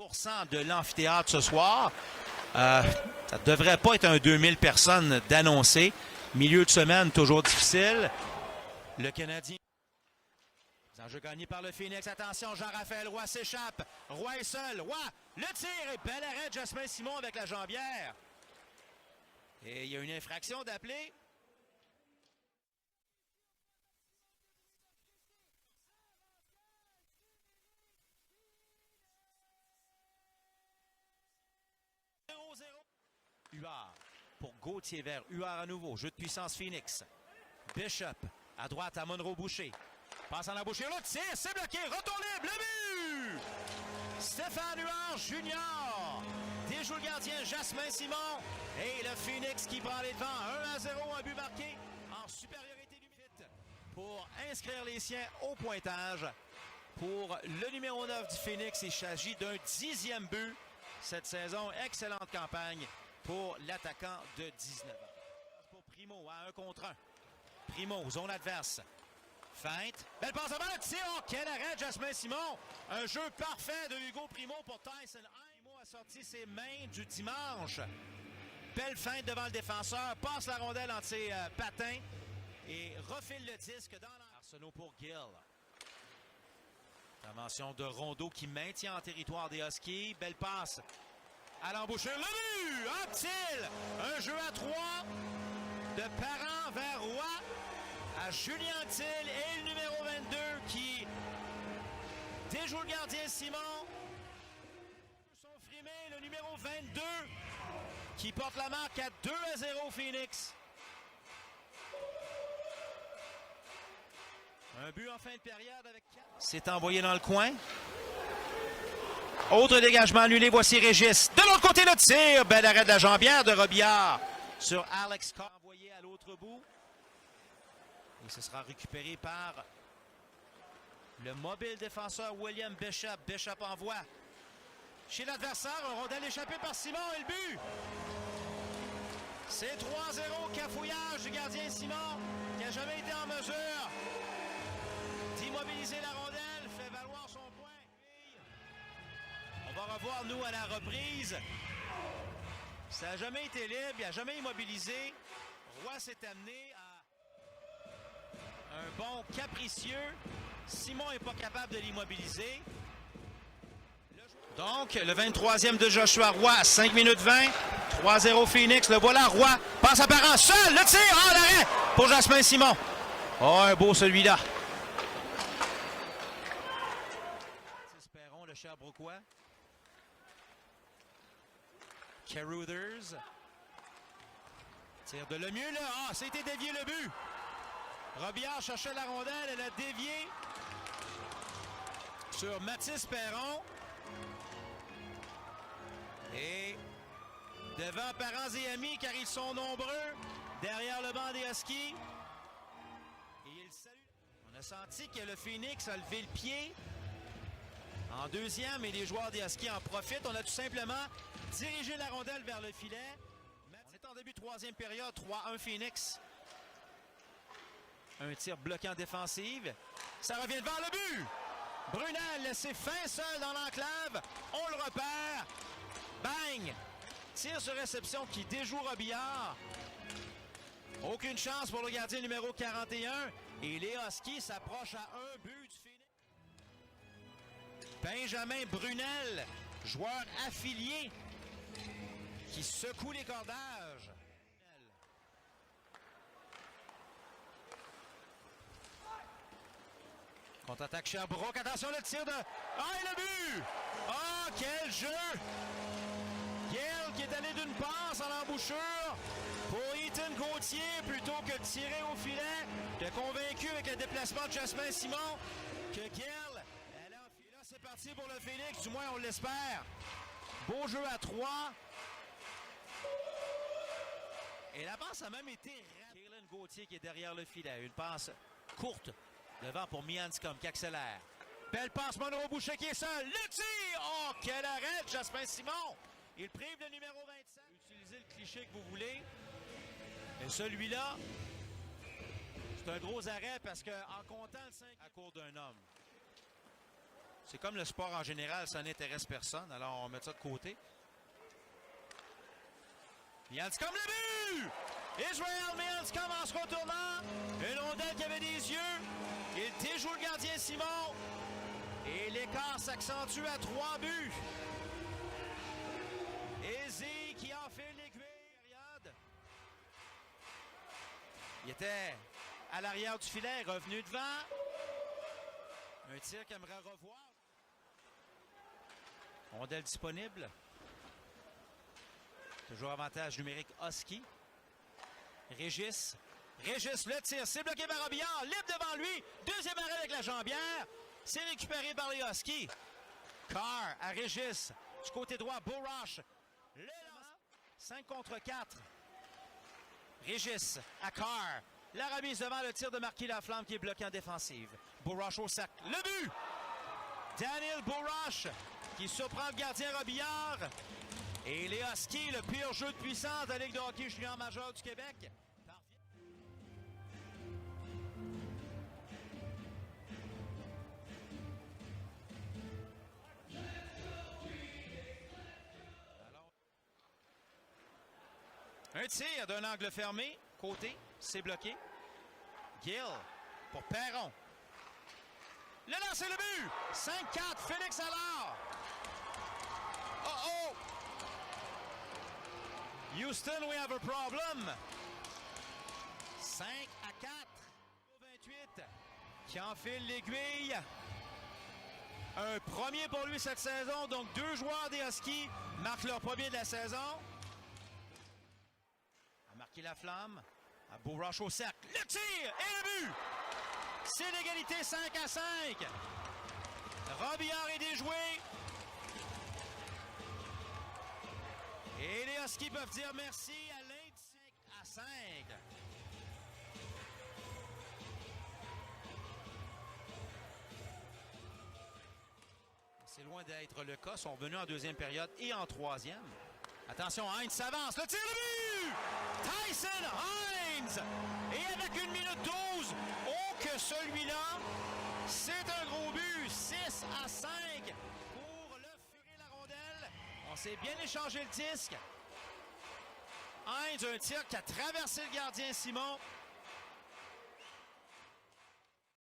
100% de l'amphithéâtre ce soir. Ça ne devrait pas être un 2000 personnes d'annoncé. Milieu de semaine, toujours difficile. Le Canadien. Enjeu gagné par le Phoenix. Attention, Jean-Raphaël Roy s'échappe. Roy est seul. Roy, le tir et bel arrêt de Jasmin Simon avec la jambière. Et il y a une infraction d'appeler. Huard pour Gauthier vers Huard à nouveau. Jeu de puissance Phoenix. Bishop à droite à Monroe-Boucher. Passe en embouchure. Le tir, c'est bloqué. Retour libre. Le but! Stéphane Huard Junior déjoue le gardien Jasmin Simon. Et le Phoenix qui prend les devants. 1-0, un but marqué en supériorité numérique pour inscrire les siens au pointage. Pour le numéro 9 du Phoenix, il s'agit d'un 10e but cette saison. Excellente campagne pour l'attaquant de 19 ans. Pour Primo à 1 contre 1. Primo, zone adverse. Feinte. Belle passe avant le tir. Oh, quel arrêt, Jasmin Simon. Un jeu parfait de Hugo Primo pour Tyson. Primo a sorti ses mains du dimanche. Belle feinte devant le défenseur. Passe la rondelle entre ses patins et refile le disque dans l'Arsenault pour Gill. Intervention de Rondeau qui maintient en territoire des Huskies. Belle passe à l'embouchure. Le but! Hop-t-il! Un jeu à 3 de Parent vers Roy à Julien Thiel et le numéro 22 qui déjoue le gardien Simon. Son frimé, le numéro 22 qui porte la marque à 2-0 Phoenix. Un but en fin de période avec 4. C'est envoyé dans le coin. Autre dégagement annulé, voici Régis. De l'autre côté, le tir. Bel arrêt de la jambière de Robillard sur Alex Carr. Envoyé à l'autre bout. Et ce sera récupéré par le mobile défenseur William Bishop. Bishop envoie chez l'adversaire. Un rondelle échappé par Simon et le but. C'est 3-0. Cafouillage du gardien Simon qui n'a jamais été en mesure d'immobiliser la rondelle. Fait valoir son point. On va revoir, nous, à la reprise. Ça n'a jamais été libre. Il n'a jamais immobilisé. Roy s'est amené à un bond capricieux. Simon n'est pas capable de l'immobiliser. Donc, le 23e de Joshua Roy, 5 minutes 20. 3-0 Phoenix. Le voilà, Roy passe à Parent. Seul, le tir. Oh, l'arrêt pour Jasmin Simon. Oh, un beau celui-là. Espérons le Sherbrookeois. Caruthers. Tire de Lemieux, là. Ah, c'était dévié le but. Robillard cherchait la rondelle, elle a dévié sur Mathis Perron. Et devant parents et amis, car ils sont nombreux, derrière le banc des Huskies. Et ils saluent. On a senti que le Phoenix a levé le pied en deuxième et les joueurs des Huskies en profitent. On a tout simplement dirigé la rondelle vers le filet. On est en début de troisième période, 3-1 Phoenix. Un tir bloqué en défensive. Ça revient devant le but. Brunel laissé fin seul dans l'enclave. On le repère. Bang! Tir sur réception qui déjoue Robillard. Aucune chance pour le gardien numéro 41. Et les Huskies s'approchent à un but du Phoenix. Benjamin Brunel, joueur affilié, qui secoue les cordages. Contre-attaque Sherbrooke. Attention, le tir de... Ah, et le but! Ah, quel jeu! Gill qui est allé d'une passe en embouchure pour Ethan Gauthier plutôt que de tirer au filet. Qui est convaincu avec le déplacement de Jasmin Simon que Gill... Et là, c'est parti pour le Phoenix. Du moins, on l'espère. Beau jeu à 3. Et la passe a même été... Kalen Gauthier qui est derrière le filet. Une passe courte. Devant pour Mianscom qui accélère. Belle passe, Monroe-Boucher qui est seul. Le tir! Oh, quel arrêt de Jasmin Simon! Il prive le numéro 27. Utilisez le cliché que vous voulez. Et celui-là, c'est un gros arrêt parce qu'en comptant le 5 à court d'un homme. C'est comme le sport en général, ça n'intéresse personne. Alors, on met ça de côté. Mianscom, le but! Israel Mianscom en se retournant. Une rondelle qui avait des yeux. Il déjoue le gardien Simon. Et l'écart s'accentue à 3 buts. Ezi qui enfile l'aiguille. Il était à l'arrière du filet, revenu devant. Un tir qu'il aimerait revoir. Rondelle disponible. Toujours avantage numérique Husky. Régis. Régis, le tir, c'est bloqué par Robillard. Libre devant lui. Deuxième arrêt avec la jambière. C'est récupéré par les Huskies. Carr à Régis. Du côté droit, Bourash. Le lance. 5 contre 4. Régis à Carr. La remise devant le tir de Marquis Laflamme qui est bloqué en défensive. Bourash au sac. Le but! Daniel Bourash qui surprend le gardien Robillard. Et les Huskies, le pire jeu de puissance de la Ligue de hockey junior majeur du Québec. Un tir d'un angle fermé, côté, c'est bloqué. Gill pour Perron. Le lancer, le but! 5-4, Félix Allard. Oh! Houston, we have a problem. 5-4. 28 qui enfile l'aiguille. Un premier pour lui cette saison. Donc, 2 joueurs des Huskies marquent leur premier de la saison. A marqué Laflamme. À Bourash au cercle. Le tir et le but! C'est l'égalité 5-5. Robillard est déjoué. Et les Huskies peuvent dire merci à l'5-5. C'est loin d'être le cas. Ils sont revenus en deuxième période et en troisième. Attention, Hines s'avance. Le tir de but! Tyson Hines! Et avec 1 minute 12, oh que celui-là, c'est un gros but. 6-5 pour le Fury la rondelle. On s'est bien échangé le disque. Hines, un tir qui a traversé le gardien Simon.